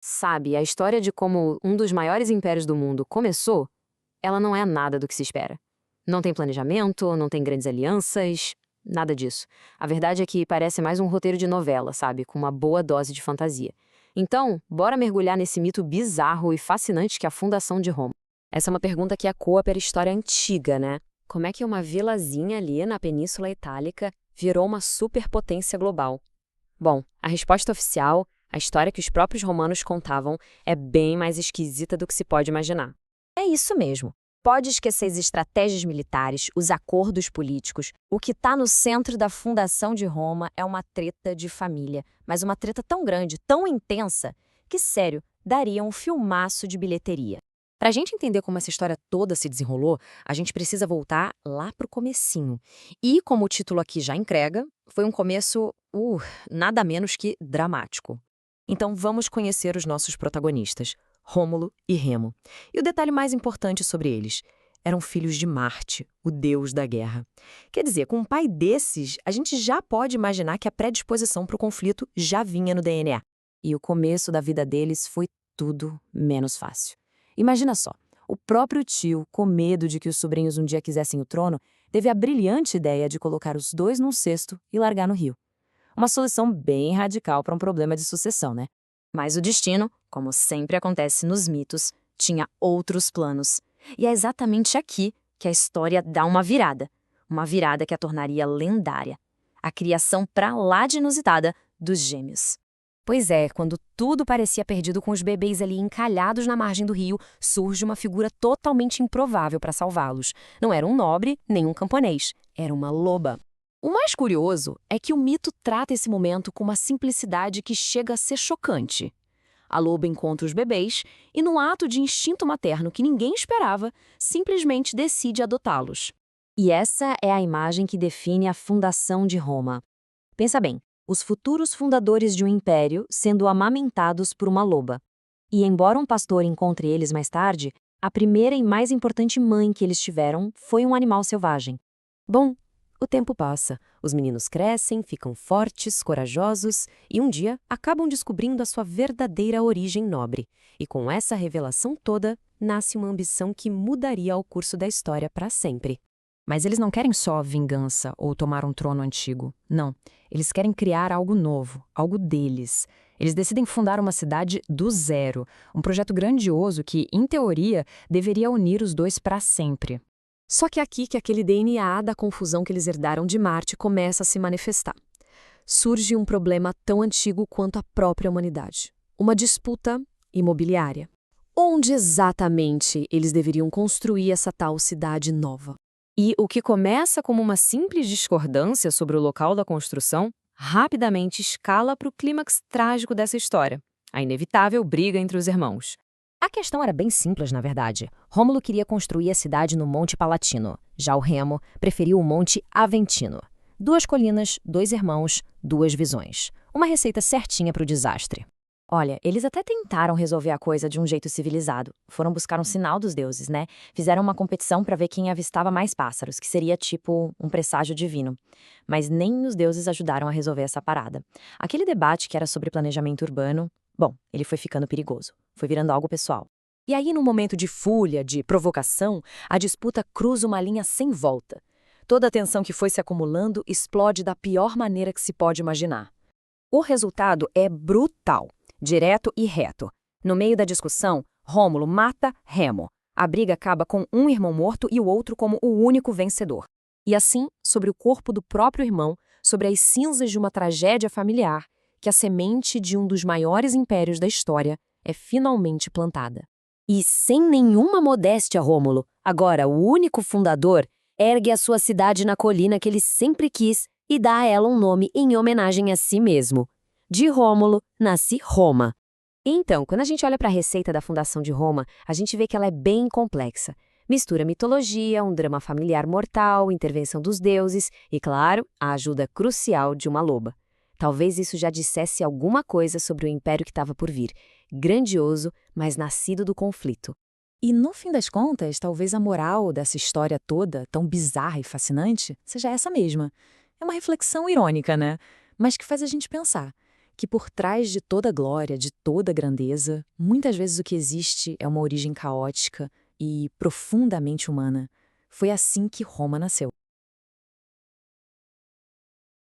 Sabe, a história de como um dos maiores impérios do mundo começou, ela não é nada do que se espera. Não tem planejamento, não tem grandes alianças, nada disso. A verdade é que parece mais um roteiro de novela, sabe, com uma boa dose de fantasia. Então, bora mergulhar nesse mito bizarro e fascinante que é a fundação de Roma. Essa é uma pergunta que ecoa pela história antiga, né? Como é que uma vilazinha ali na Península Itálica virou uma superpotência global? Bom, a resposta oficial, a história que os próprios romanos contavam, é bem mais esquisita do que se pode imaginar. É isso mesmo. Pode esquecer as estratégias militares, os acordos políticos. O que está no centro da fundação de Roma é uma treta de família, mas uma treta tão grande, tão intensa, que, sério, daria um filmaço de bilheteria. Para a gente entender como essa história toda se desenrolou, a gente precisa voltar lá pro comecinho. E, como o título aqui já entrega, foi um começo, nada menos que dramático. Então vamos conhecer os nossos protagonistas, Rômulo e Remo. E o detalhe mais importante sobre eles: eram filhos de Marte, o deus da guerra. Quer dizer, com um pai desses, a gente já pode imaginar que a predisposição para o conflito já vinha no DNA. E o começo da vida deles foi tudo menos fácil. Imagina só, o próprio tio, com medo de que os sobrinhos um dia quisessem o trono, teve a brilhante ideia de colocar os dois num cesto e largar no rio. Uma solução bem radical para um problema de sucessão, né? Mas o destino, como sempre acontece nos mitos, tinha outros planos. E é exatamente aqui que a história dá uma virada que a tornaria lendária. A criação pra lá de inusitada dos gêmeos. Pois é, quando tudo parecia perdido com os bebês ali encalhados na margem do rio, surge uma figura totalmente improvável para salvá-los. Não era um nobre, nem um camponês, era uma loba. O mais curioso é que o mito trata esse momento com uma simplicidade que chega a ser chocante. A loba encontra os bebês e, num ato de instinto materno que ninguém esperava, simplesmente decide adotá-los. E essa é a imagem que define a fundação de Roma. Pensa bem, os futuros fundadores de um império sendo amamentados por uma loba. E embora um pastor encontre eles mais tarde, a primeira e mais importante mãe que eles tiveram foi um animal selvagem. Bom, o tempo passa, os meninos crescem, ficam fortes, corajosos e um dia acabam descobrindo a sua verdadeira origem nobre. E com essa revelação toda, nasce uma ambição que mudaria o curso da história para sempre. Mas eles não querem só vingança ou tomar um trono antigo. Não, eles querem criar algo novo, algo deles. Eles decidem fundar uma cidade do zero, um projeto grandioso que, em teoria, deveria unir os dois para sempre. Só que é aqui que aquele DNA da confusão que eles herdaram de Marte começa a se manifestar. Surge um problema tão antigo quanto a própria humanidade. Uma disputa imobiliária. Onde exatamente eles deveriam construir essa tal cidade nova? E o que começa como uma simples discordância sobre o local da construção, rapidamente escala para o clímax trágico dessa história, a inevitável briga entre os irmãos. A questão era bem simples, na verdade. Rômulo queria construir a cidade no Monte Palatino. Já o Remo preferiu o Monte Aventino. 2 colinas, 2 irmãos, 2 visões. Uma receita certinha para o desastre. Olha, eles até tentaram resolver a coisa de um jeito civilizado. Foram buscar um sinal dos deuses, né? Fizeram uma competição para ver quem avistava mais pássaros, que seria tipo um presságio divino. Mas nem os deuses ajudaram a resolver essa parada. Aquele debate que era sobre planejamento urbano, bom, ele foi ficando perigoso. Foi virando algo pessoal. E aí, num momento de fúria, de provocação, a disputa cruza uma linha sem volta. Toda a tensão que foi se acumulando explode da pior maneira que se pode imaginar. O resultado é brutal. Direto e reto. No meio da discussão, Rômulo mata Remo. A briga acaba com um irmão morto e o outro como o único vencedor. E assim, sobre o corpo do próprio irmão, sobre as cinzas de uma tragédia familiar, que a semente de um dos maiores impérios da história é finalmente plantada. E sem nenhuma modéstia, Rômulo, agora o único fundador, ergue a sua cidade na colina que ele sempre quis e dá a ela um nome em homenagem a si mesmo. De Rômulo, nasce Roma. Então, quando a gente olha para a receita da fundação de Roma, a gente vê que ela é bem complexa. Mistura mitologia, um drama familiar mortal, intervenção dos deuses e, claro, a ajuda crucial de uma loba. Talvez isso já dissesse alguma coisa sobre o império que estava por vir. Grandioso, mas nascido do conflito. E, no fim das contas, talvez a moral dessa história toda, tão bizarra e fascinante, seja essa mesma. É uma reflexão irônica, né? Mas que faz a gente pensar. que por trás de toda glória, de toda grandeza, muitas vezes o que existe é uma origem caótica e profundamente humana. Foi assim que Roma nasceu.